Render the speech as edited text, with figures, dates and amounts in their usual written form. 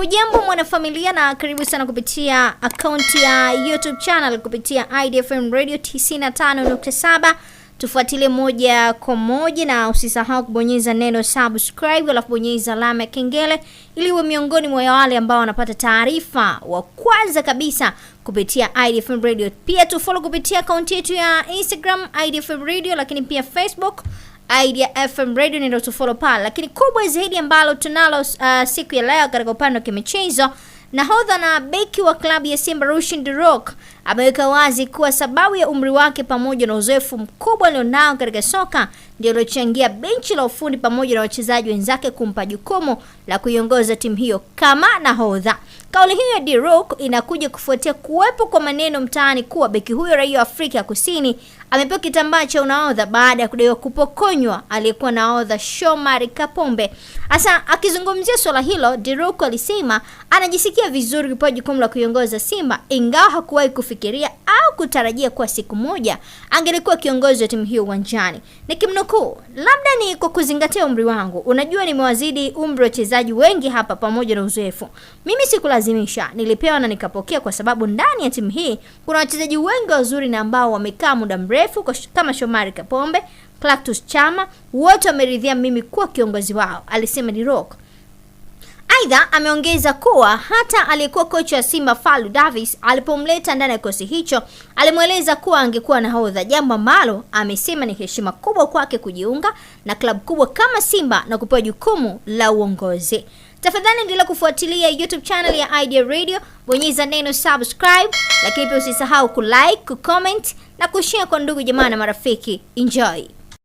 Hujambo mwanafamilia na karibu sana kupitia akaunti ya YouTube channel kupitia IDFM Radio 95.7. Tufuatilie moja kwa moja na usisahau kubonyeza neno subscribe alafu bonyeza alama ya kengele ili uwe miongoni mwa wale ambao wanapata taarifa wa kwanza kabisa kupitia IDFM Radio. Pia tufollow kupitia akaunti yetu ya Instagram IDFM Radio, lakini pia Facebook IDFM Radio ndio tufollow pale. Lakini kubwa zaidi ambalo tunalo siku ya leo katika upande wa kimichezo, nahodha na beki wa klabu ya Simba Rushin De Reuck ameweka wazi kuwa sababu ya umri wake pamoja na uzoefu mkubwa alionao katika soka ndio ilochangia benchi la ufundi pamoja na wachezaji wenzake kumpa jukumu la kuiongoza timu hiyo kama nahodha. Kauli hiyo ya De Reuck inakuja kufuatia kuwepo kwa maneno mtaani kuwa beki huyo raia wa Afrika Kusini amepewa kitambaa cha unahodha baada ya kudaiwa kupokonywa aliyekuwa nahodha Shomari Kapombe. Hasa akizungumzia swala hilo, De Reuck alisema anajisikia vizuri kupewa jukumu la kuiongoza Simba, ingawa hakuwahi kufikiria au kutarajia kwa siku moja angelikuwa kiongozi wa timu hiyo uwanjani. Nikimnukuu, labda ni kwa kuzingatia umri wangu. Unajua nimewazidi umri wa wachezaji wengi hapa pamoja na uzoefu. Mimi sikulazimisha, nilipewa na nikapokea kwa sababu ndani ya timu hii kuna wachezaji wengi wazuri na ambao wamekaa muda mrefu kama Shomari Kapombe, Clatous Chama, wote wameridhia mimi kuwa kiongozi wao, alisema De Reuck. Aidha ameongeza kuwa hata aliyekuwa kocha wa Simba Fadlu Davis alipomleta ndani ya kikosi hicho alimweleza kuwa angekuwa nahodha, jambo ambalo amesema ni heshima kubwa kwake kujiunga na klabu kubwa kama Simba na kupewa jukumu la uongozi. Tafadhali endelea kufuatilia YouTube channel ya Idea Radio, bonyeza neno subscribe, lakini pia usisahau kulike, kucomment na kushare kwa ndugu jamaa na marafiki. Enjoy.